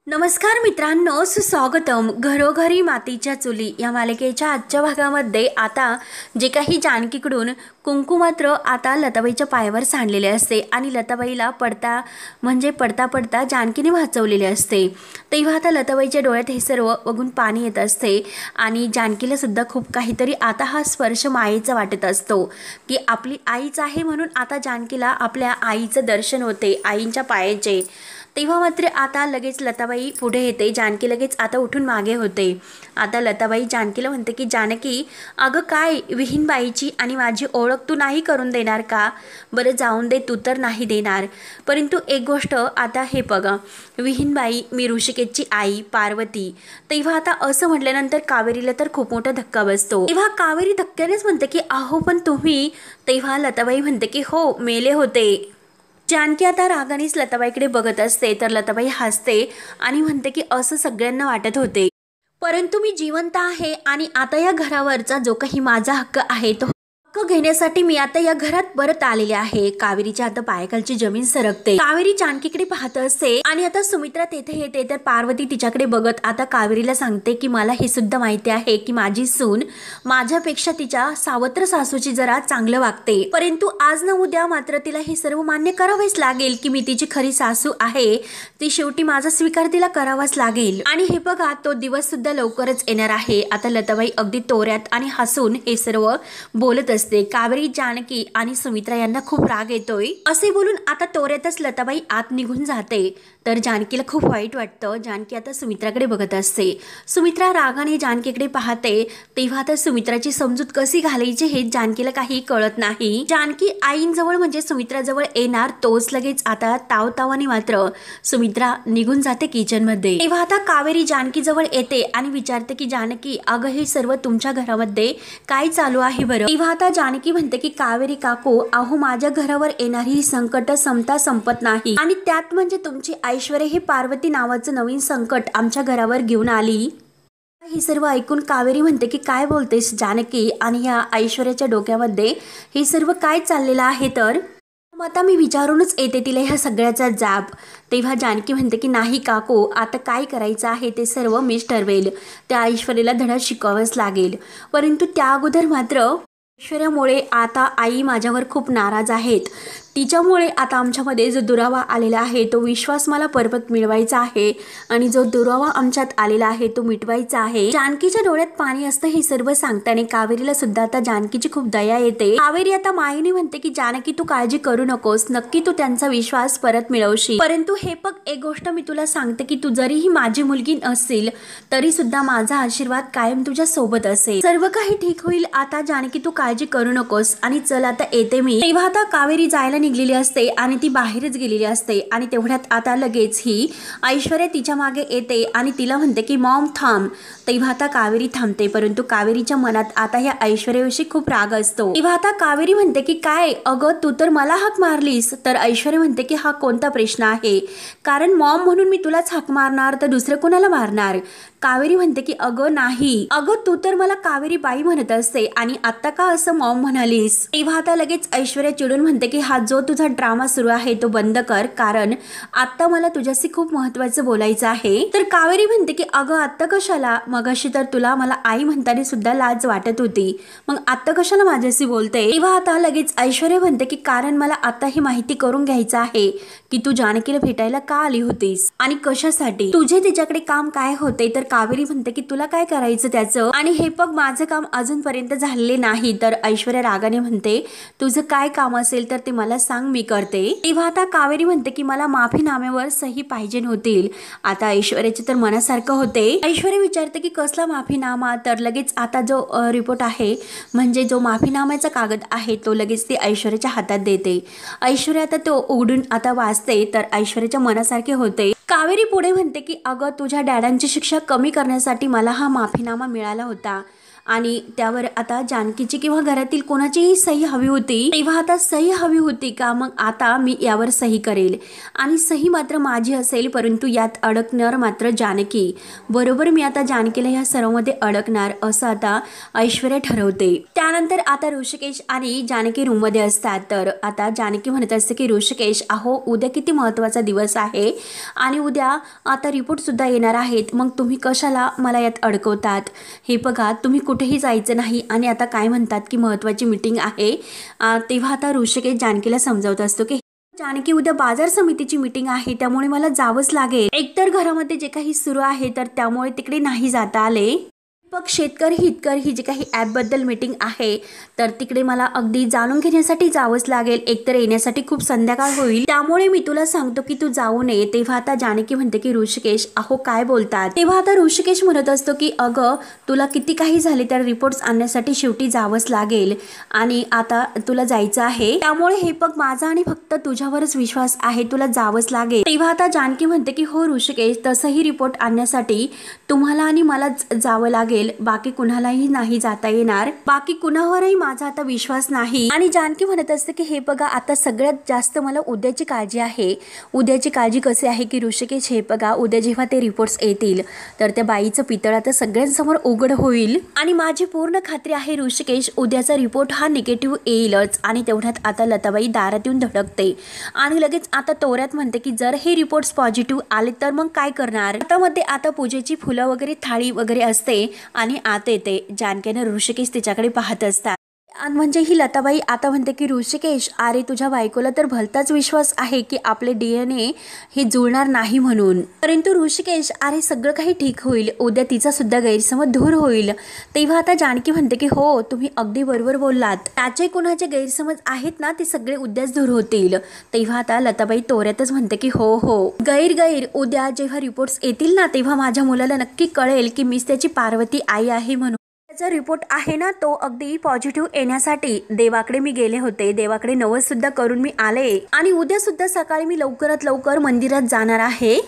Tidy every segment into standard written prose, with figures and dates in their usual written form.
नमस्कार मित्रांनो, सुस्वागतम. घरोघरी मातीच्या चुली या मालिकेच्या आजच्या भागामध्ये आता जे काही जानकीकडून कुंकुमात्र आता लताबाईच्या पायावर सांडलेले असते आणि लताबाईला पडता जानकीने वाचवलेले असते. तेव्हा आता लताबाईच्या डोळ्यात हे सर्व बघून पाणी येत असते आणि जानकीला सुद्धा खूप काहीतरी आता हा स्पर्श मायेचा वाटत असतो की आपली आईच आहे. म्हणून आता जानकीला आपल्या आईचं दर्शन होते, आईंच्या पायाचे. तेव्हा मात्र आता लगेच लताबाई पुढे येते. जानकी लगेच आता उठून मागे होते. आता लताबाई जानकीला म्हणते की जानकी, अगं काय विहीनबाईची आणि माझी ओळख तू नाही करून देणार का? बरं जाऊन दे, तू तर नाही देणार, परंतु एक गोष्ट आता हे बघा, विहीनबाई मी ऋषिकेशची आई पार्वती. तेव्हा आता असं म्हटल्यानंतर कावेरीला तर खूप मोठा धक्का बसतो. तेव्हा कावेरी धक्क्यानेच म्हणते की अहो पण तुम्ही. तेव्हा लताबाई म्हणते की हो, मेले होते. जानकी आता रागानेच लताबाईकडे बघत असते तर लताबाई हसते आणि म्हणते की असं सगळ्यांना वाटत होते, परंतु मी जिवंत आहे आणि आता या घरावरचा जो काही माझा हक्क आहे तो हक्क घेण्यासाठी मी आता या घरात परत आलेले आहे. कावेरीच्या आता पायाखालची जमीन सरकते. कावेरी जानकीकडे पाहत असते आणि आता सुमित्रा तेथे येते तर पार्वती तिच्याकडे बघत आता कावेरीला सांगते की मला हे सुद्धा माहिती आहे की माझी सून माझ्यापेक्षा तिच्या सावत्र सासूची जरा चांगलं वागते, परंतु आज ना उद्या मात्र तिला हे सर्व मान्य करावेच लागेल की मी तिची खरी सासू आहे. ती शेवटी माझा स्वीकार तिला करावाच लागेल आणि हे बघा तो दिवस सुद्धा लवकरच येणार आहे. आता लताबाई अगदी तोऱ्यात आणि हसून हे सर्व बोलत असते. कावेरी, जानकी आणि सुमित्रा यांना खूप राग येतोय असे बोलून आता तोऱ्यातच लताबाई आत निघून जाते. तर जानकीला खूप वाईट वाटतं. जानकी आता सुमित्राकडे बघत असते. सुमित्रा रागाने जानकीकडे पाहते. तेव्हा आता सुमित्राची समजूत कशी घालायची हे जानकीला काही कळत नाही. जानकी आईंजवळ म्हणजे सुमित्राजवळ येणार तोच लगेच आता तावतावाने मात्र सुमित्रा निघून जाते किचन मध्ये. तेव्हा आता कावेरी जानकी जवळ येते आणि विचारते की जानकी, अगं हे सर्व तुमच्या घरामध्ये काय चालू आहे बरं? तेव्हा आता जानकी म्हणते की कावेरी काकू, अहो माझ्या घरावर येणारी ही संकट संपत नाही आणि त्यात म्हणजे तुमची ऐश्वर्य ही पार्वती नावाचं नवीन संकट आमच्या घरावर घेऊन आली. हे सर्व ऐकून कावेरी म्हणते की काय बोलतेस जानकी, आणि ह्या ऐश्वर्याच्या डोक्यामध्ये हे सर्व काय चाललेलं आहे? तर आता मी विचारूनच येते तिला ह्या सगळ्याचा जाब. तेव्हा जानकी म्हणते की नाही काकू, आता काय करायचं आहे ते सर्व मीच ठरवेल. त्या ऐश्वर्याला धडा शिकवावाच लागेल, परंतु त्या अगोदर मात्र ऐश्वर्यामुळे आता आई माझ्यावर खूप नाराज आहेत. तिच्यामुळे आता आमच्यामध्ये जो दुरावा आलेला आहे तो विश्वास मला परत मिळवायचा आहे आणि जो दुरावा आमच्यात आलेला आहे तो मिटवायचा आहे. जानकीच्या डोळ्यात पाणी असतं हे सर्व सांगताना कावेरीला सुद्धा आता जानकीची खूप दया येते. कावेरी आता मायेने म्हणते की जानकी तू काळजी करू नकोस, नक्की तू त्यांचा विश्वास परत मिळवशील, परंतु हे बघ एक गोष्ट मी तुला सांगते की तू जरीही माझी मुलगी नसशील तरी सुद्धा माझा आशीर्वाद कायम तुझ्या सोबत असेल. सर्व काही ठीक होईल. आता जानकी तू काळजी करू नकोस आणि चल आता येते मी. तेव्हा आता कावेरी जायला निघलेली असते आणि ती बाहेरच गेलेली असते आणि तेवढ्यात आता लगेच ही ऐश्वर्या तिच्या मागे येते आणि तिला म्हणते की मॉम थांब. तेव्हा आता कावेरी थांबते, परंतु कावेरीच्या मनात आता ह्या ऐश्वर्याविषयी खूप राग असतो. तेव्हा आता कावेरी म्हणते की काय अगं तू तर मला हाक मारलीस. तर ऐश्वर्या म्हणते की हा कोणता प्रश्न आहे, कारण मॉम म्हणून मी तुलाच हाक मारणार तर दुसरं कोणाला मारणार? कावेरी म्हणते की अगं नाही, अगं तू तर मला कावेरी बाई म्हणत असते आणि आता का असं मॉम म्हणालीस? तेव्हा आता लगेच ऐश्वर्या चिडून म्हणते की हा जो तुझा ड्रामा सुरू आहे तो बंद कर, कारण आता मला तुझ्याशी खूप महत्वाचं बोलायचं आहे. तर कावेरी म्हणते की अगं आत्ता कशाला? मगाशी तर तुला मला आई म्हणताना सुद्धा लाज वाटत होती, मग आत्ता कशाला माझ्याशी बोलते? तेव्हा आता लगेच ऐश्वर्या म्हणते की कारण मला आता ही माहिती करून घ्यायचं आहे की तू जानकीला भेटायला का आली होतीस आणि कशासाठी, तुझे तिच्याकडे काम काय होते? तर कावेरी म्हणते की तुला काय करायचं त्याचं, आणि हे बघ माझं काम अजूनपर्यंत झालेले नाही. तर ऐश्वर्या रागाने म्हणते तुझं काय काम असेल तर ते मला सांग, मी करते. तेव्हा आता कावेरी म्हणते की मला माफीनाम्यावर सही पाहिजे होतील. आता ऐश्वर्याचे तर मनासारखं होते. ऐश्वर्या विचारते की कसला माफीनामा? तर लगेच आता जो रिपोर्ट आहे म्हणजे जो माफीनाम्याचा कागद आहे तो लगेच ती ऐश्वर्याच्या हातात देते. ऐश्वर्या आता तो उघडून आता वाचते तर ऐश्वर्याच्या मनासारखे होते. कावेरी पुढे म्हणते की अगं तुझ्या डॅडांची शिक्षा कमी करण्यासाठी मला हा माफीनामा मिळाला होता आणि त्यावर आता जानकीची किंवा घरातील कोणाचीही सही हवी होती, तेव्हा आता सही हवी होती का, मग आता मी यावर सही करेल आणि सही मात्र माझी असेल, परंतु यात अडकणार मात्र जानकी. बरोबर मी आता जानकीला या सर्वमध्ये अडकणार असं आता ऐश्वर्या ठरवते. त्यानंतर आता ऋषिकेश आणि जानकी रूममध्ये असतात. तर आता जानकी म्हणत असते की ऋषिकेश, अहो उद्या किती महत्त्वाचा दिवस आहे आणि उद्या आता रिपोर्ट सुद्धा येणार आहेत, मग तुम्ही कशाला मला यात अडकवतात. हे बघा तुम्ही कुठेही जायचं नाही आणि आता काय म्हणतात की महत्त्वाची मीटिंग आहे. तेव्हा आता ऋषिकेश जानकीला समजावत असतो की जानकी उद्या बाजार समितीची मीटिंग आहे, त्यामुळे मला जावंच लागेल. एकतर घरामध्ये जे काही सुरू आहे तर त्यामुळे तिकडे नाही जाता आले. मग शेतकरी हितकर ही जी काही ॲपबद्दल मीटिंग आहे तर तिकडे मला अगदी जाणून घेण्यासाठी जावंच लागेल. एकतर येण्यासाठी खूप संध्याकाळ होईल, त्यामुळे मी तुला सांगतो की तू जाऊ नये. तेव्हा आता जानकी म्हणते की ऋषिकेश, अहो काय बोलतात. तेव्हा आता ऋषिकेश म्हणत असतो की अगं तुला किती काही झाले तर रिपोर्ट्स आणण्यासाठी शेवटी जावंच लागेल आणि आता तुला जायचं आहे, त्यामुळे हे बघ माझा आणि फक्त तुझ्यावरच विश्वास आहे, तुला जावंच लागेल. तेव्हा आता जानकी म्हणते की हो ऋषिकेश, तसंही रिपोर्ट आणण्यासाठी तुम्हाला आणि मला जावं लागेल, बाकी कुणालाही नाही जाता येणार, बाकी कुणावरही माझा आता विश्वास नाही. आणि जानकी म्हणत असते की हे बघा आता सगळ्यात जास्त मला उद्याची काळजी आहे. उद्याची काळजी कशी आहे की ऋषिकेश, हे बघा उद्या जेव्हा ते रिपोर्ट्स येतील तर त्या बाईचं पितळ आता सगळ्यांसमोर उघड होईल आणि माझी पूर्ण खात्री आहे ऋषिकेश उद्याचा रिपोर्ट हा निगेटिव्ह येईलच. आणि तेवढ्यात आता लताबाई दारात येऊन धडकते आणि लगेच आता तोऱ्यात म्हणते की जर हे रिपोर्ट्स पॉझिटिव्ह आले तर मग काय करणार. हातामध्ये आता पूजेची फुलं वगैरे थाळी वगैरे असते आणि आत येते. जानकीने ऋषिकेश तिच्याकडे पाहत असतात. म्हणजे ही लताबाई आता म्हणते की ऋषिकेश, अरे तुझ्या बायकोला तर भलताच विश्वास आहे की आपले DNA हे जुळणार नाही म्हणून, परंतु ऋषिकेश अरे सगळं काही ठीक होईल, उद्या तिचा सुद्धा गैरसमज दूर होईल. तेव्हा आता जानकी म्हणते की हो तुम्ही अगदी बरोबर बोललात, त्याचे कुणाचे गैरसमज आहेत ना ते सगळे उद्याच दूर होतील. तेव्हा आता लताबाई तोऱ्यातच म्हणते की हो हो गैर उद्या जेव्हा रिपोर्ट्स येतील ना तेव्हा माझ्या मुलाला नक्की कळेल की मीच त्याची पार्वती आई आहे म्हणून. त्याचा रिपोर्ट आहे ना तो अगदी पॉझिटिव्ह येण्यासाठी देवाकडे मी गेले होते, देवाकडे नवस सुद्धा करून मी आले आणि उद्या सुद्धा सकाळी मी लवकरात लवकर मंदिरात जाणार आहे.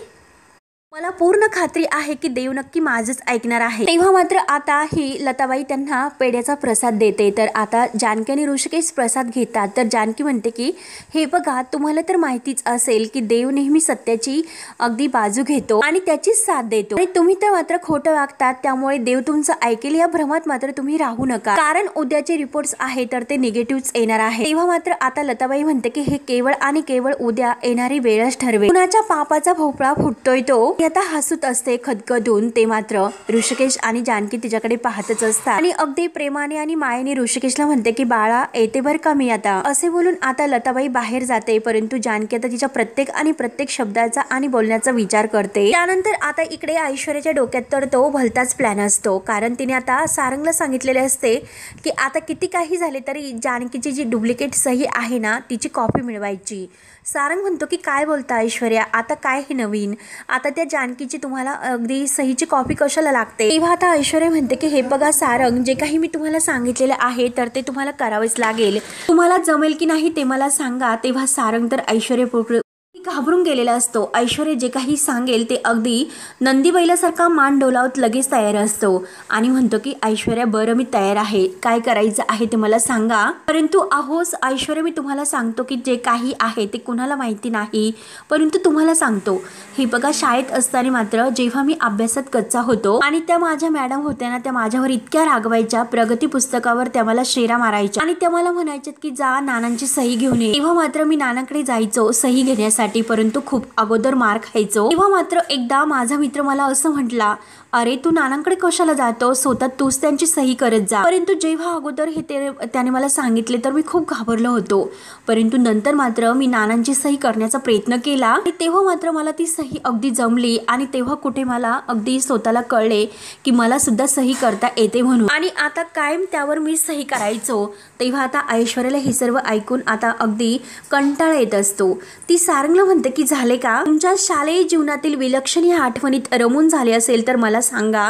मला पूर्ण खात्री आहे की देव नक्की माझंच ऐकणार आहे. तेव्हा मात्र आता ही लताबाई त्यांना पेढ्याचा प्रसाद देते. तर आता जानकी आणि ऋषिकेश प्रसाद घेतात. तर जानकी म्हणते की हे बघा तुम्हाला तर माहितीच असेल की देव नेहमी सत्याची अगदी बाजू घेतो आणि त्याचीच साथ देतो आणि तुम्ही तर मात्र खोटं वागतात, त्यामुळे देव तुमचं ऐकेल या भ्रमात मात्र तुम्ही राहू नका, कारण उद्याचे रिपोर्ट्स आहे तर ते निगेटिव्ह येणार आहे. तेव्हा मात्र आता लताबाई म्हणते की हे केवळ आणि केवळ उद्या येणारी वेळच ठरवेल. कुणाच्या पापाचा भोपळा फुटतोय तो आता हसत असते खदखदून. ते मात्र ऋषिकेश आणि जानकी तिच्याकडे पाहतच असतात आणि अगदी प्रेमाने आणि मायेने ऋषिकेशला म्हणते की बाळा येते बर का मी आता, असे बोलून आता लताबाई बाहेर जाते. परंतु जानकी आता तिच्या प्रत्येक शब्दाचा आणि बोलण्याचा विचार करते. त्यानंतर आता इकडे ऐश्वर्याच्या डोक्यात तर तो भलताच प्लॅन असतो, कारण तिने आता सारंगला सांगितलेले असते की आता किती काही झाले तरी जानकीची जी डुप्लिकेट सही आहे ना तिची कॉपी मिळवायची. सारंग म्हणतो की काय बोलता ऐश्वर्या, आता काय हे नवीन, आता त्या जानकीची तुम्हाला अगदी सहीची कॉपी कशाला लागते. तेव्हा आता ऐश्वर्या म्हणते की हे बघा सारंग, जे काही मी तुम्हाला सांगितलेलं आहे तर ते तुम्हाला करावेच लागेल, तुम्हाला जमेल की नाही ते मला सांगा. तेव्हा सारंग तर ऐश्वर्या घाबरून गेलेला असतो. ऐश्वर्या जे काही सांगेल ते अगदी नंदी बैलासारखा मान डोलावत लगेच तयार असतो आणि म्हणतो की ऐश्वर्या बरं मी तयार आहे, काय करायचं आहे ते मला सांगा. परंतु अहोस ऐश्वर्या मी तुम्हाला सांगतो की जे काही आहे ते कुणाला माहिती नाही, परंतु तुम्हाला सांगतो. हे बघा शाळेत असताना मात्र जेव्हा मी अभ्यासात कच्चा होतो आणि त्या माझ्या मॅडम होत्या ना त्या माझ्यावर इतक्या रागवायच्या, प्रगती पुस्तकावर त्या मला शेरा मारायच्या आणि त्या मला म्हणायच्यात की जा नानांची सही घेऊन ये. तेव्हा मात्र मी नानांकडे जायचो सही घेण्यासाठी, परंतु खूप अगोदर मार खायचो. तेव्हा मात्र एकदा माझा मित्र मला असं म्हटला, अरे तू नानांकडे कशाला जातो, स्वतः तूच त्यांची सही करत जा. परंतु जेव्हा अगोदर हे त्याने मला सांगितले तर मी खूप घाबरलो होतो, परंतु नंतर मात्र मी नानांची सही करण्याचा प्रयत्न केला आणि तेव्हा मात्र मला ती सही अगदी जमली आणि तेव्हा कुठे मला अगदी स्वतःला कळले की मला सुद्धा सही करता येते म्हणून, आणि आता कायम त्यावर मी सही करायचो. तेव्हा आता ऐश्वर्याला हे सर्व ऐकून आता अगदी कंटाळा येत असतो. ती सारंगला म्हणते की झाले का, तुमच्या शालेय जीवनातील विलक्षण ह्या आठवणीत रमून झाले असेल तर मला सांगा.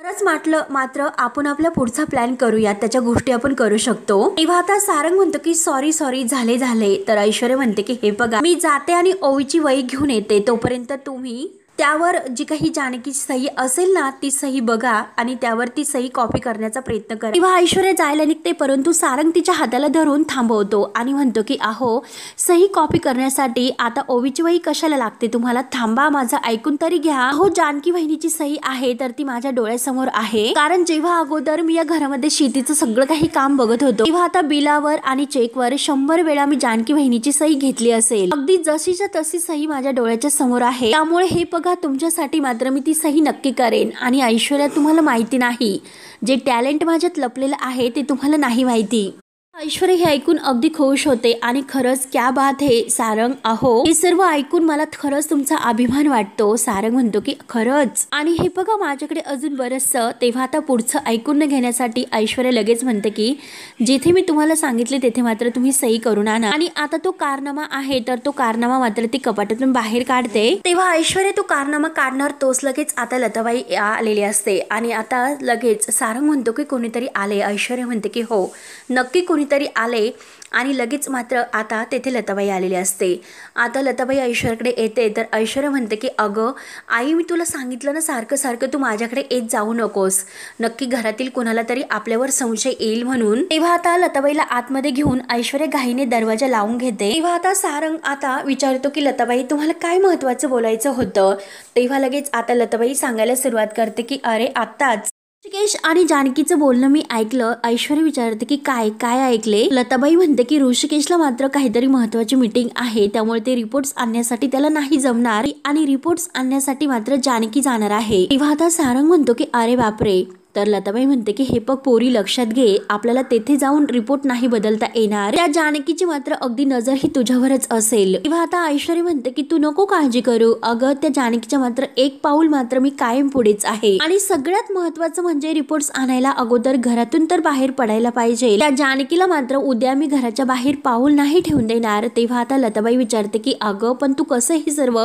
खरंच मात्र आपण आपला पुढचा प्लॅन करूया, त्याच्या गोष्टी आपण करू शकतो. तेव्हा आता सारंग म्हणतो की सॉरी झाले. तर ऐश्वर्या म्हणते की हे बघा मी जाते आणि ओवीची वही घेऊन येते, तोपर्यंत तुम्ही त्यावर जी काही जानकीची सही असेल ना ती सही बघा आणि त्यावर ती सही कॉपी करण्याचा प्रयत्न करा। तेव्हा ऐश्वर्या जायला निघते, परंतु सारंग तिच्या हाताला धरून थांबवतो आणि म्हणतो की अहो, सही कॉपी करण्यासाठी आता ओवीची वही कशाला लागते तुम्हाला, थांबा, माझं ऐकून तरी घ्या। हो, जानकी वहिनीची सही आहे तर ती माझ्या डोळ्यासमोर आहे, कारण जेव्हा अगोदर मी या घरामध्ये शेतीचं सगळं काही काम बघत होतो तेव्हा आता बिलावर आणि चेकवर 100 वेळा मी जानकी वहिनीची सही घेतली असेल, अगदी जशीच्या तशी सही माझ्या डोळ्याच्या समोर आहे, त्यामुळे हे बघा तुमच्यासाठी मात्र मी ती सही नक्की करेन। आणि ऐश्वर्या, तुम्हाला माहिती नाही, जे टॅलेंट माझ्यात लपलेलं आहे ते तुम्हाला नाही माहिती। ऐश्वर्या हे ऐकून अगदी खुश होते आणि खरंच क्या बात है सारंग, अहो हे सर्व ऐकून मला खरंच तुमचा अभिमान वाटतो। सारंग म्हणतो की खरंच, आणि हे बघा माझ्याकडे अजून बरंचसं। तेव्हा आता पुढचं ऐकून घेण्यासाठी ऐश्वर्या लगेच म्हणते की जिथे मी तुम्हाला सांगितले तेथे मात्र तुम्ही सही करून आणा। आणि आता तो कारनामा आहे तर तो कारनामा मात्र ती कपाटातून बाहेर काढते। तेव्हा ऐश्वर्या तो कारनामा काढणार तोच लगेच आता लताबाई आलेली असते आणि आता लगेच सारंग म्हणतो की कोणीतरी आले। ऐश्वर्या म्हणते की हो, नक्की कोणीतरी आले आणि लगेच मात्र आता तेथे लताबाई आलेली असते। आता लताबाई ऐश्वर्याकडे येते तर ऐश्वर्या म्हणते की अगं आई, मी तुला सांगितलं ना सारखं सारखं तू माझ्याकडे येत जाऊ नकोस, नक्की घरातील कोणाला तरी आपल्यावर संशय येईल म्हणून। तेव्हा आता लताबाईला आतमध्ये घेऊन ऐश्वर्या घाईने दरवाजा लावून घेते। तेव्हा आता सारंग आता विचारतो की लताबाई, तुम्हाला काय महत्त्वाचं बोलायचं होतं? तेव्हा लगेच आता लताबाई सांगायला सुरुवात करते की अरे आत्ताच ऋषिकेश आणि जानकीचं बोलणं मी ऐकलं। ऐश्वर्या विचारते की काय काय ऐकले? लताबाई म्हणते की ऋषिकेशला मात्र काहीतरी महत्त्वाची मीटिंग आहे, त्यामुळे ते रिपोर्ट्स आणण्यासाठी त्याला नाही जमणार आणि रिपोर्ट्स आणण्यासाठी मात्र जानकी जाणार आहे। तेव्हा आता सारंग म्हणतो की अरे बापरे, तर लताबाई म्हणते की हे बघ पोरी, लक्षात घे, आपल्याला तेथे जाऊन रिपोर्ट नाही बदलता येणार, त्या जानकीची मात्र अगदी नजर ही तुझ्यावरच असेल। तेव्हा आता ऐश्वर्या म्हणते की तू नको काळजी करू, अगं त्या जानकीच्या मात्र एक पाऊल मात्र मी कायम पुढेच आहे, आणि सगळ्यात महत्त्वाचं म्हणजे रिपोर्ट्स आणायला अगोदर घरातून तर बाहेर पडायला पाहिजे, त्या जानकीला मात्र उद्या मी घराच्या बाहेर पाऊल नाही ठेवून देणार। तेव्हा आता लताबाई विचारते की अगं पण तू कसं हे सर्व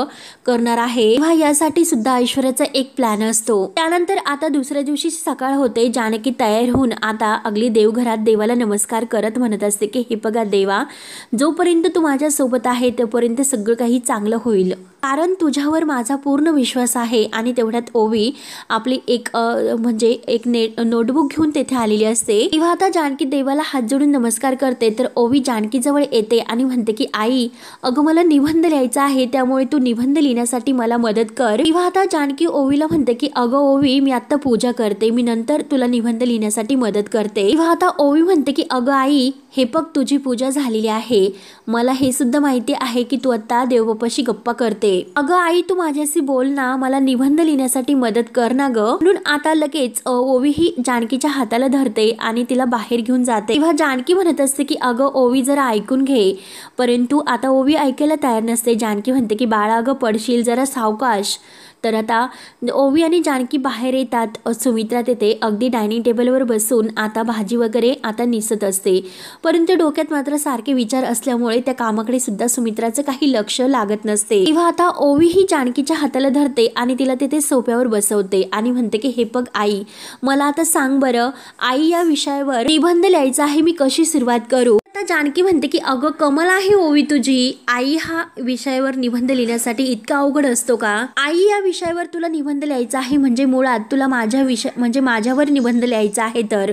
करणार आहे? तेव्हा यासाठी सुद्धा ऐश्वर्याचा एक प्लॅन असतो। त्यानंतर आता दुसऱ्या दिवशी सकाळ होते, जानकी तयार होऊन आता अगली देवघरात देवाला नमस्कार करत म्हणत असते की हे बघा देवा, जोपर्यंत तू माझ्या सोबत आहे तोपर्यंत सगळं काही चांगलं होईल, कारण तुझ्यावर माझा पूर्ण विश्वास आहे। आणि तेवढ्यात ओवी आपली एक म्हणजे एक नोटबुक घेऊन तेथे आलेली असते। तेव्हा आता जानकी देवाला हात जोडून नमस्कार करते तर ओवी जानकी जवळ येते आणि म्हणते की आई, अगं मला निबंध लिहायचा आहे, त्यामुळे तू निबंध लिहिण्यासाठी मला मदत कर। तेव्हा आता जानकी ओवीला म्हणते की अगं ओवी, मी आता पूजा करते, मी नंतर तुला निबंध लिहिण्यासाठी मदत करते। तेव्हा आता ओवी म्हणते की अगं आई, हे बघ तुझी पूजा झालेली आहे, मला हे सुद्धा माहिती आहे की तू आता देवबापाशी गप्पा करते, अगं आई तू माझ्याशी बोल ना, मला निबंध लिहिण्यासाठी मदत कर ना ग। म्हणून आता लगेच ओवी ही जानकीच्या हाताला धरते आणि तिला बाहेर घेऊन जाते। तेव्हा जानकी म्हणत असते की अगं ओवी जरा ऐकून घे, परंतु आता ओवी ऐकायला तयार नसते। जानकी म्हणते की बाळा अगं पडशील, जरा सावकाश। तर आता ओवी आणि जानकी बाहेर येतात। सुमित्रा तेथे अगदी डायनिंग टेबलवर बसून आता भाजी वगैरे आता निसत असते, परंतु डोक्यात मात्र सारखे विचार असल्यामुळे त्या कामाकडे सुद्धा सुमित्राचं काही लक्ष लागत नसते। तेव्हा आता ओवी ही जानकीच्या हाताला धरते आणि तिला तिथे सोफ्यावर बसवते आणि म्हणते की हे बघ आई, मला आता सांग बरं, आई या विषयावर निबंध लिहायचा आहे, मी कशी सुरुवात करू? आता जानकी म्हणते की अगं कमल आहे ओवी तुझी, आई हा विषयावर निबंध लिहिण्यासाठी इतका अवघड असतो का? आई या विषयावर तुला निबंध लिहायचा आहे म्हणजे मुळात तुला माझ्यावर निबंध लिहायचा आहे, तर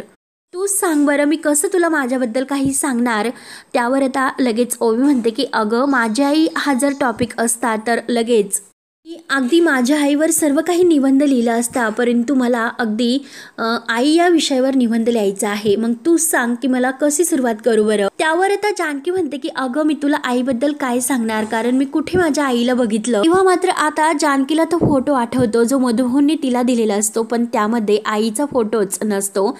तूच सांग बरं, मी कसं तुला माझ्याबद्दल काही सांगणार? त्यावर आता लगेच ओवी म्हणते की अगं माझी आई हा जर टॉपिक असता तर लगेच अगदी माझ्या आईवर सर्व काही निबंध लिहिला असता, परंतु मला अगदी आई या विषयावर निबंध लिहायचा आहे, मग तू सांग की मला कशी सुरुवात करू बरं? त्यावर आता जानकी म्हणते की अगं मी तुला आईबद्दल काय सांगणार, कारण मी कुठे माझ्या आईला बघितलं। तेव्हा मात्र आता जानकीला तो फोटो आठवतो जो मधुभाऊंनी तिला दिलेला असतो, पण त्यामध्ये आईचा फोटोच नसतो,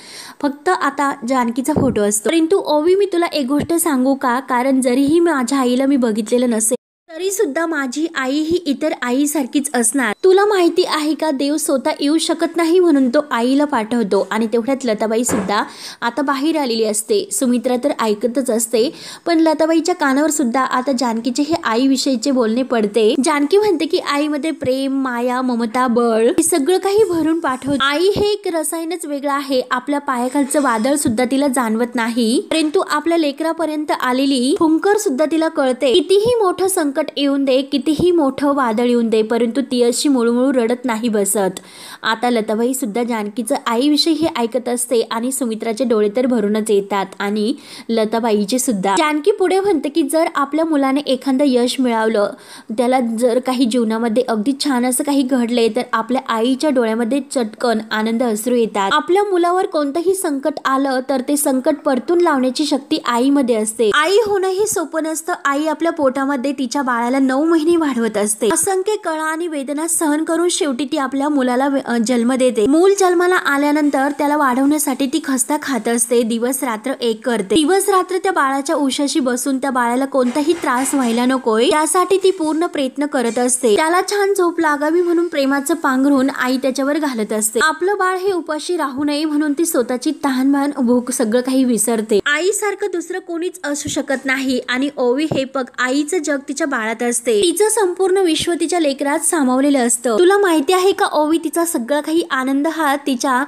फक्त आता जानकीचा फोटो असतो। परंतु ओवी मी तुला एक गोष्ट सांगू का, कारण जरीही माझ्या आईला मी बघितलेलं नसेल तरी सुद्धा माझी आई ही इतर आईसारखीच असणार। तुला माहिती आहे का, देव स्वतः येऊ शकत नाही म्हणून तो आईला पाठवतो। आणि तेवढ्यात लताबाई सुद्धा आता बाहेर आलेली असते। सुमित्रा तर ऐकतच असते, पण लताबाईच्या कानावर सुद्धा आता जानकीचे हे आई विषयीचे बोलणे पडते। जानकी म्हणते की आईमध्ये प्रेम, माया, ममता, बळ हे सगळं काही भरून पाठवते। आई हे एक रसायनच वेगळं आहे, आपल्या पायाखालचं वादळ सुद्धा तिला जाणवत नाही, परंतु आपल्या लेकरापर्यंत आलेली फुंकर सुद्धा तिला कळते। कितीही मोठं संकट संकट येऊन दे, कितीही मोठं वादळ येऊन दे, परंतु ती अशी मुळूमुळू रडत नाही बसत. आता लताबाई सुद्धा जानकीचं आईविषयी हे ऐकत असते आणि सुमित्राचे डोळे तर भरूनच येतात. आणि लताबाईचे सुद्धा. जानकी पुढे म्हणते की जर आपल्या मुलाने एखादं यश मिळवलं, त्याला जर काही जीवनामध्ये अगदी छान असं काही घडले, तर आपल्या आईच्या डोळ्यामध्ये चटकन आनंद अश्रू येतात. आपल्या मुलावर कोणतंही संकट आलं तर ते संकट परतून लावण्याची शक्ती आईमध्ये असते. आई होणं हे सोपं नसतं. आई आपल्या पोटामध्ये तिच्या बाळाला 9 महिने वाढवत असते. असंख्य कळा आणि वेदना सहन करून शेवटी ती आपल्या मुलाला जन्म देते. मूल जन्माला आल्यानंतर त्याला वाढवण्यासाठी ती खस्ता खात असते. दिवस रात्र एक करते. दिवस रात्र त्या बाळाच्या उशाशी बसून त्या बाळाला कोणताही त्रास व्हायला नकोय यासाठी ती पूर्ण प्रयत्न करत असते. त्याला छान झोप लागावी म्हणून प्रेमाचं पांघरून आई त्याच्यावर घालत असते. आपलं बाळ हे उपाशी राहू नये म्हणून ती स्वतःची तहान भूक सगळं काही विसरते. आईसारखं दुसरं कोणीच असू शकत नाही. आणि ओवी हे बघ, आईचं जग तिच्या बाळात असते. तिचं संपूर्ण विश्व तिच्या लेकरात सामावलेलं असतं. तुला माहिती आहे का ओवी, तिचा सगळा काही आनंद हा तिच्या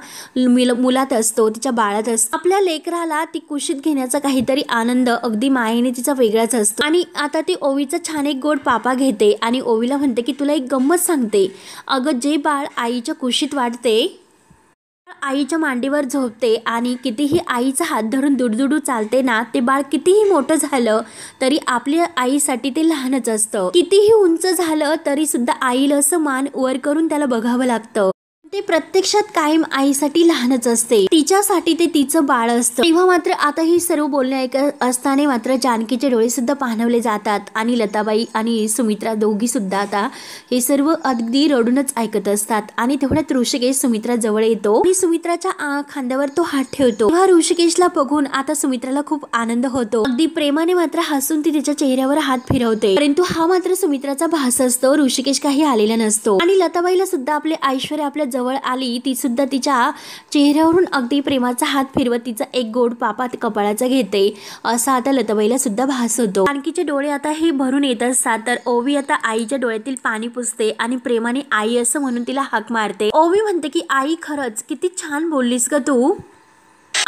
मुलात असतो, तिच्या बाळात असतो. आपल्या लेकराला ती कुशीत घेण्याचा काहीतरी आनंद अगदी मायेने तिचा वेगळाच असतो. आणि आता ती ओवीचा छान एक गोड पापा घेते आणि ओवीला म्हणते की तुला एक गंमत सांगते. अगं, जे बाळ आईच्या कुशीत वाढते, आईच्या मांडीवर झोपते आणि कितीही आईचा हात धरून दुडदुडू चालते ना, ते बाळ कितीही मोठं झालं तरी आपल्या आईसाठी ते लहानच असतं. कितीही उंच झालं तरी सुद्धा आईला असं मान वर करून त्याला बघावं लागतं. ते प्रत्यक्षात कायम आईसाठी लहानच असते. तिच्यासाठी ते तिचं बाळ असतं. तेव्हा मात्र आता ही सर्व बोलणे ऐकत असताना मात्र जानकीचे डोळे सुद्धा पाणवले जातात आणि लताबाई आणि सुमित्रा दोघी सुद्धा आता हे सर्व अगदी रडूनच ऐकत असतात. आणि तेवढ्यात ऋषिकेश सुमित्रा जवळ येतो आणि सुमित्राच्या खांद्यावर तो हात ठेवतो. तेव्हा ऋषिकेशला बघून आता सुमित्राला खूप आनंद होतो. अगदी प्रेमाने मात्र हसून ती तिच्या चेहऱ्यावर हात फिरवते. परंतु हा मात्र सुमित्राचा भास असतो. ऋषिकेश काही आलेला नसतो. आणि लताबाईला सुद्धा आपले ऐश्वर्या आपल्या जवळ आली. ती सुद्धा तिच्या चेहऱ्यावरून अगदी प्रेमाचा हात फिरवत तिचा एक गोड पापा कपाळाचा घेते. असा आता लताबाईला सुद्धा भास होतो. जानकीचे डोळे आता हे भरून येत असतात. तर ओवी आता आईच्या डोळ्यातील पाणी पुसते आणि प्रेमाने आई असं म्हणून तिला हाक मारते. ओवी म्हणते की आई, खरंच किती छान बोललीस ग तू.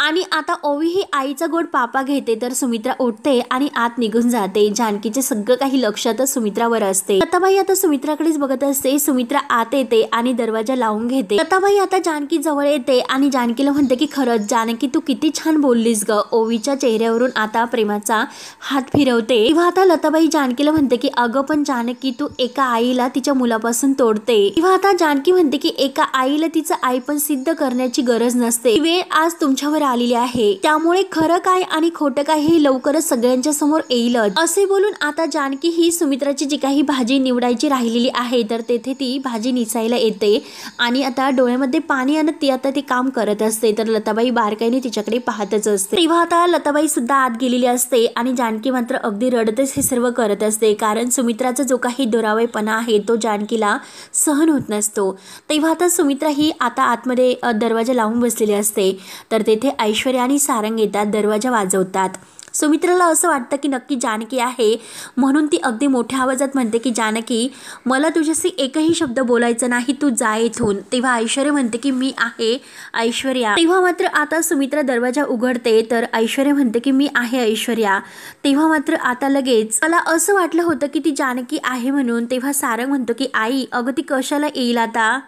आणि आता ओवी ही आईचा गोड पापा घेते. तर सुमित्रा उठते आणि आत निघून जाते. जानकीचे सगळं काही लक्षातच सुमित्रावर असते. लताबाई आता सुमित्राकडेच बघत असते. सुमित्रा आत येते आणि दरवाजा लावून घेते. लताबाई आता जानकी जवळ येते आणि जानकीला म्हणते की खरंच जानकी, तू किती छान बोललीस ग. ओवीच्या चेहऱ्यावरून आता प्रेमाचा हात फिरवते. तेव्हा आता लताबाई जानकीला म्हणते की अगं पण जानकी, तू एका आईला तिच्या मुलापासून तोडते. तेव्हा आता जानकी म्हणते की एका आईला तिचं आई पण सिद्ध करण्याची गरज नसते. वेळ आज तुमच्यावर आलेली आहे, त्यामुळे खरं काय आणि खोटं काय हे लवकरच सगळ्यांच्या समोर येईलच. असे बोलून आता जानकी ही सुमित्राची जी काही भाजी निवडायची राहिलेली आहे तर तेथे ती भाजी निसायला येते आणि आता डोळ्यामध्ये पाणी आणत ती आता ते काम करत असते. तर लताबाई बारकाईने तिच्याकडे पाहतच असते. तेव्हा आता लताबाई सुद्धा आत गेलेली असते आणि जानकी मात्र अगदी रडतच हे सर्व करत असते. कारण सुमित्राचा जो काही दुरावेपणा आहे तो जानकीला सहन होत नसतो. तेव्हा आता सुमित्रा ही आता आतमध्ये दरवाजा लावून बसलेली असते. तर तेथे ऐश्वर्या आणि सारंग येतात, दरवाजा वाजवतात. सुमित्राला असं वाटतं की नक्की जानकी आहे म्हणून ती अगदी मोठ्या आवाजात म्हणते की जानकी, मला तुझ्याशी एकही शब्द बोलायचा नाही, तू जा इथून. तेव्हा ऐश्वर्या म्हणते की मी आहे ऐश्वर्या. तेव्हा मात्र आता सुमित्रा दरवाजा उघडते. तर ऐश्वर्या म्हणते की मी आहे ऐश्वर्या. तेव्हा मात्र आता लगेच मला असं वाटलं होतं की ती जानकी आहे म्हणून. तेव्हा सारंग म्हणतो की आई, अगं ती कशाला येईल आता.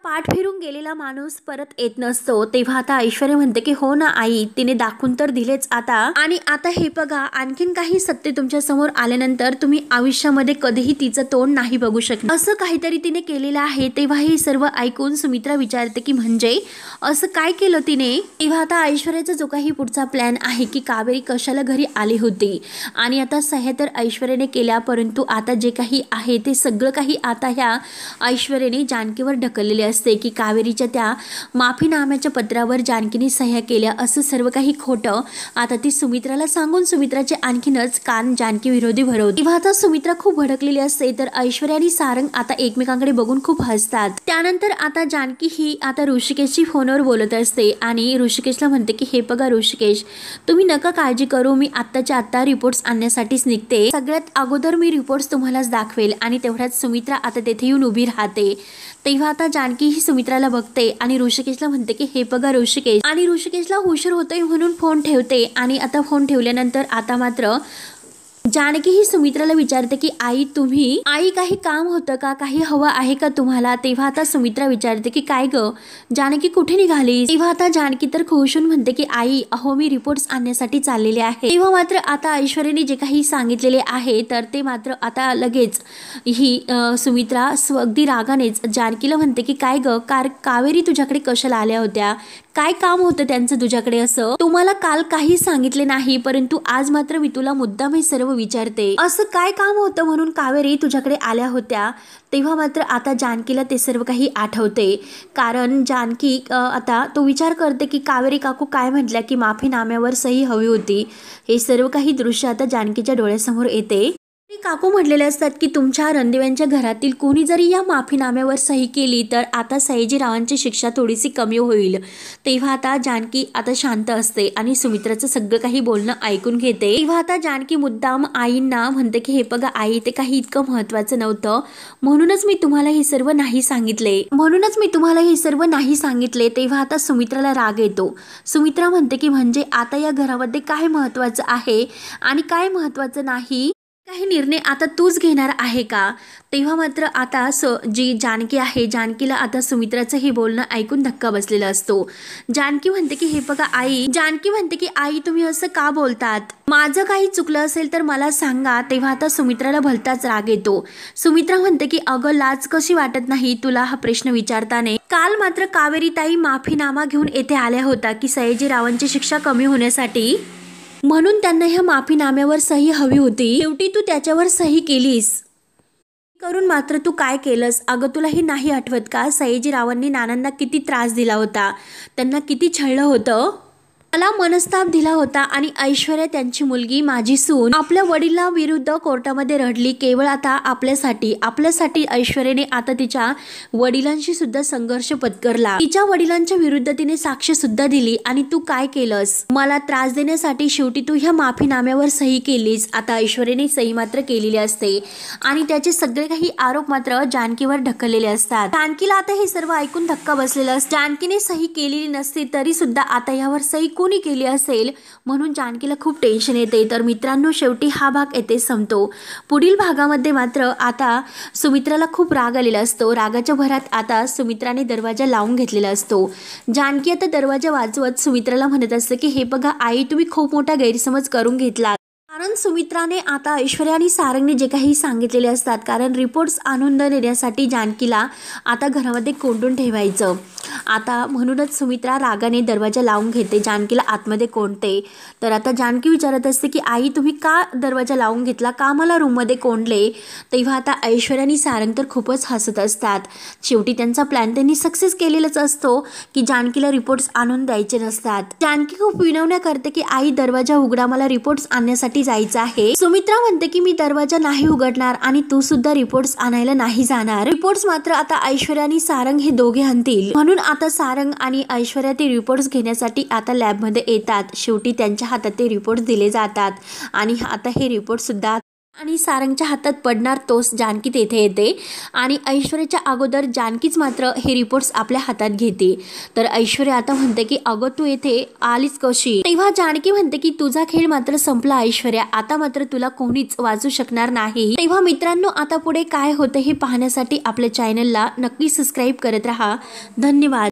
पाठ फिरून गेलेला माणूस परत येत नसतो. तेव्हा आता ऐश्वर्या म्हणते की हो ना आई, तिने दाखवून तर दिलेच आता. आणि आता हे बघा, आणखीन काही सत्य तुमच्या समोर आल्यानंतर तुम्ही आयुष्यामध्ये कधीही तिचं तोंड नाही बघू शकणार, असं काहीतरी तिने केलेलं आहे. तेव्हा हे सर्व ऐकून सुमित्रा विचारते की म्हणजे असं काय केलं तिने. तेव्हा आता ऐश्वर्याचा जो काही पुढचा प्लॅन आहे की कावेरी कशाला घरी आली होती आणि आता सह्या तर ऐश्वर्याने केल्या, परंतु आता जे काही आहे ते सगळं काही आता ह्या ऐश्वर्याने जानकीवर ढकललेले असते की कावेरीच्या त्या माफीनाम्याच्या पत्रावर जानकीने सह्या केल्या, असं सर्व काही खोटं आता ती सुमित्राला सांगून सुमित्राचे आणखीनच कान जानकी विरोधी भरवते. तेव्हा आता सुमित्रा खूप भडकलेली असते. तर ऐश्वर्या आणि सारंग आता एकमेकांकडे बघून खूप हसतात. त्यानंतर आता जानकी ही आता ऋषिकेशची फोनवर बोलत असते आणि ऋषिकेशला म्हणते की हे बघा ऋषिकेश, तुम्ही नका काळजी करू, मी आत्ताच्या आत्ता रिपोर्ट्स आणण्यासाठीच निघते. सगळ्यात अगोदर मी रिपोर्ट्स तुम्हालाच दाखवेल. आणि तेवढ्यात सुमित्रा आता तेथे येऊन उभी राहते. तेव्हा आता जानकी ही सुमित्राला बघते आणि ऋषिकेशला म्हणते की हे बघा ऋषिकेश, आणि ऋषिकेशला हुशार होतोय म्हणून फोन ठेवते. आणि आता फोन ठेवल्यानंतर आता मात्र जानकी ही सुमित्राला विचारते की आई काही काम होतं का, काही हवं आहे का तुम्हाला? तेव्हा आता सुमित्रा विचारते की काय ग जानकी, कुठे निघाली? तेव्हा आता जानकी तर खुशून म्हणते की आई अहो मी रिपोर्ट्स आणण्यासाठी चाललेले आहे. तेव्हा मात्र आता ऐश्वर्याने जे काही सांगितलेले आहे तर ते मात्र आता लगेच ही सुमित्रा अगदी रागानेच जानकीला म्हणते की काय ग कावेरी तुझ्याकडे कशाला आल्या होत्या, काय काम होतं त्यांचं तुझ्याकडे? असं तुम्हाला काल काही सांगितले नाही, परंतु आज मात्र मी तुला मुद्दाम हे सर्व विचारते, असं काय काम होतं म्हणून कावेरी तुझ्याकडे आल्या होत्या? तेव्हा मात्र आता जानकीला ते सर्व काही आठवते, कारण जानकी आता तो विचार करते की कावेरी काकू काय म्हटल्या की माफीनाम्यावर सही हवी होती. हे सर्व काही दृश्य आता जानकीच्या डोळ्यासमोर येते. काकू म्हटलेले असतात की तुमच्या रणदिव्यांच्या घरातील कोणी जरी या माफीनाम्यावर सही केली तर आता सयाजीरावांची शिक्षा थोडीशी कमी होईल. तेव्हा आता जानकी आता शांत असते आणि सुमित्राचं सगळं काही बोलणं ऐकून घेते. तेव्हा आता जानकी मुद्दाम आईंना म्हणते की हे बघा आई, ते काही इतकं महत्वाचं नव्हतं, म्हणूनच मी तुम्हाला हे सर्व नाही सांगितले. तेव्हा आता सुमित्राला राग येतो. सुमित्रा म्हणते की म्हणजे आता या घरामध्ये काय महत्वाचं आहे आणि काय महत्वाचं नाही, काही निर्णय आता तूच घेणार आहे का? तेव्हा मात्र आता जी जानकी आहे, जानकीला आता सुमित्राचं हे बोलणं ऐकून धक्का बसलेला असतो. जानकी म्हणते की हे बघा आई तुम्ही असं का बोलतात? माझं काही चुकलं असेल तर मला सांगा. तेव्हा आता सुमित्राला भलताच राग येतो. सुमित्रा म्हणते की अगं लाज कशी वाटत नाही तुला हा प्रश्न विचारताना? काल मात्र कावेरी ताई माफीनामा घेऊन येथे आल्या होता की सयाजीरावांची शिक्षा कमी होण्यासाठी, म्हणून त्यांना ह्या माफीनाम्यावर सही हवी होती. शेवटी तू त्याच्यावर सही केलीस, करून मात्र तू काय केलंस? अगं तुला हे नाही आठवत का सयाजीरावांनी नानांना किती त्रास दिला होता, त्यांना किती छळलं होतं, मला मनस्ताप दिला होता आणि ऐश्वर्या त्यांची मुलगी माझी सून आपल्या वडिलांना विरुद्ध कोर्टामध्ये रडली केवळ आता आपल्यासाठी ऐश्वर्याने आता तिच्या वडिलांशी सुद्धा संघर्ष पत्करला. तिच्या वडिलांच्या विरुद्ध तिने साक्ष सुद्धा दिली आणि तू काय केलंस? मला त्रास देण्यासाठी शेवटी तू ह्या माफीनाम्यावर सही केलीस. आता ऐश्वर्याने सही मात्र केलेली असते आणि त्याचे सगळे काही आरोप मात्र जानकीवर ढकललेले असतात. जानकीला आता हे सर्व ऐकून धक्का बसलेला असतो. जानकीने सही केलेली नसती तरी सुद्धा आता यावर सही कोणी केली असेल म्हणून जानकीला खूप टेन्शन येते. तर मित्रांनो शेवटी हा भाग येथे संपतो. पुढील भागामध्ये मात्र आता सुमित्राला खूप राग आलेला असतो. रागाच्या भरात आता सुमित्राने दरवाजा लावून घेतलेला असतो. जानकी आता दरवाजा वाजवत सुमित्राला म्हणत असते की हे बघा आई, तुम्ही खूप मोठा गैरसमज करून घेतला, कारण सुमित्राने आता ऐश्वर्या आणि सारंगने जे काही सांगितलेले असतात, कारण रिपोर्ट्स आणून देण्यासाठी जानकीला आता घरामध्ये कोंडून ठेवायचं. आता म्हणूनच सुमित्रा रागाने दरवाजा लावून घेते, जानकीला आतमध्ये कोंडते. तर आता जानकी विचारत असते की आई तुम्ही का दरवाजा लावून घेतला, का मला रूममध्ये कोंडले? तेव्हा आता ऐश्वर्या आणि सारंग तर खूपच हसत असतात. शेवटी त्यांचा प्लॅन त्यांनी सक्सेस केलेलाच असतो की जानकीला रिपोर्ट्स आणून द्यायचे नसतात. जानकी खूप विनवण्या करते की आई दरवाजा उघडा, मला रिपोर्ट्स आणण्यासाठी जायचं आहे. सुमित्रा म्हणते की मी दरवाजा नाही उघडणार आणि तू सुद्धा रिपोर्ट्स आणायला नाही जाणार. रिपोर्ट्स मात्र आता ऐश्वर्या आणि सारंग हे दोघे आणतील. म्हणून आता सारंग आणि ऐश्वर्या ते रिपोर्ट्स घेण्यासाठी आता लॅबमध्ये येतात. शेवटी त्यांच्या हातात ते रिपोर्ट्स दिले जातात आणि आता हे रिपोर्ट सुद्धा आणि सारंगच्या हातात पडणार तोच जानकी तेथे येते आणि ऐश्वर्याच्या अगोदर जानकीच मात्र हे रिपोर्ट्स आपल्या हातात घेते. तर ऐश्वर्या आता म्हणते की अगं तू येथे आलीच कशी? तेव्हा जानकी म्हणते की तुझा खेळ मात्र संपला ऐश्वर्या, आता मात्र तुला कोणीच वाचू शकणार नाही. तेव्हा मित्रांनो आता पुढे काय होतं हे पाहण्यासाठी आपल्या चॅनलला नक्की सबस्क्राईब करत राहा. धन्यवाद.